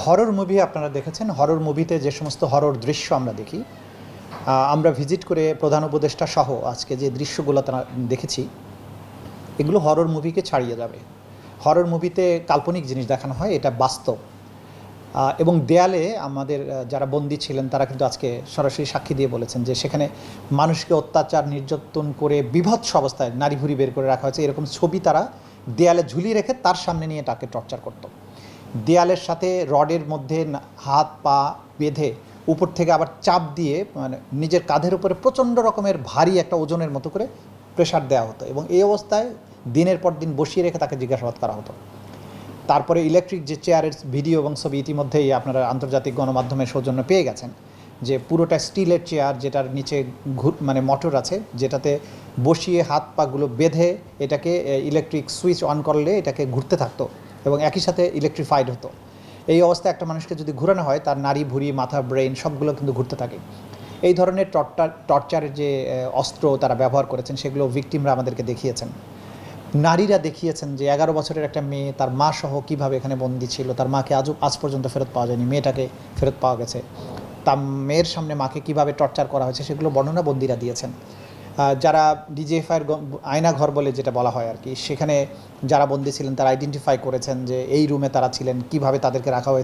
Horror movie আপনারা দেখেছেন। Horror মুভিতে যে সমস্ত হরর দৃশ্য আমরা দেখি, আমরা ভিজিট করে প্রধান উপদেষ্টা সহ আজকে যে দৃশ্যগুলো তারা দেখেছি, এগুলো হরর মুভিকে ছাড়িয়ে যাবে। হরর মুভিতে কাল্পনিক জিনিস দেখানো হয়, এটা বাস্তব। এবং দেয়ালে আমাদের যারা বন্দী ছিলেন তারা কিন্তু আজকে সরাসরি সাক্ষী দিয়ে বলেছেন যে সেখানে মানুষকে অত্যাচার নির্যাতন করে বিভৎস অবস্থায় নারী ভুড়ি বের করে রাখা হয়েছে, এরকম ছবি তারা দেয়ালে ঝুলিয়ে রেখে তার সামনে নিয়ে তাকে টর্চার করতো। দেয়ালের সাথে রডের মধ্যে হাত পা বেঁধে উপর থেকে আবার চাপ দিয়ে মানে নিজের কাঁধের উপরে প্রচণ্ড রকমের ভারী একটা ওজনের মতো করে প্রেশার দেওয়া হতো এবং এই অবস্থায় দিনের পর দিন বসিয়ে রেখে তাকে জিজ্ঞাসাবাদ করা হতো। তারপরে ইলেকট্রিক যে চেয়ারের ভিডিও এবং ছবি ইতিমধ্যেই আপনারা আন্তর্জাতিক গণমাধ্যমের সৌজন্য পেয়ে গেছেন, যে পুরোটা স্টিলের চেয়ার, যেটার নিচে মানে মোটর আছে, যেটাতে বসিয়ে হাত পাগুলো বেঁধে এটাকে ইলেকট্রিক সুইচ অন করলে এটাকে ঘুরতে থাকতো এবং একই সাথে ইলেকট্রিফাইড হতো। এই অবস্থায় একটা মানুষকে যদি ঘোরানো হয়, তার নাড়ি ভুঁড়ি মাথা ব্রেন সবগুলো কিন্তু ঘুরতে থাকে। এই ধরনের টর্চারের যে অস্ত্র তারা ব্যবহার করেছেন সেগুলো ভিকটিমরা আমাদেরকে দেখিয়েছেন। নারীরা দেখিয়েছেন যে 11 বছরের একটা মেয়ে তার মা সহ কীভাবে এখানে বন্দী ছিল, তার মাকে আজ পর্যন্ত ফেরত পাওয়া যায়নি, মেয়েটাকে ফেরত পাওয়া গেছে। তার মেয়ের সামনে মাকে কীভাবে টর্চার করা হয়েছে সেগুলো বর্ণনা বন্দীরা দিয়েছেন। যারা ডিজিএফআইয়ের আয়নাঘর বলে যেটা বলা হয় আর কি, সেখানে যারা বন্দী ছিলেন তারা আইডেন্টিফাই করেছেন যে এই রুমে তারা ছিলেন, কিভাবে তাদেরকে রাখা হয়েছে।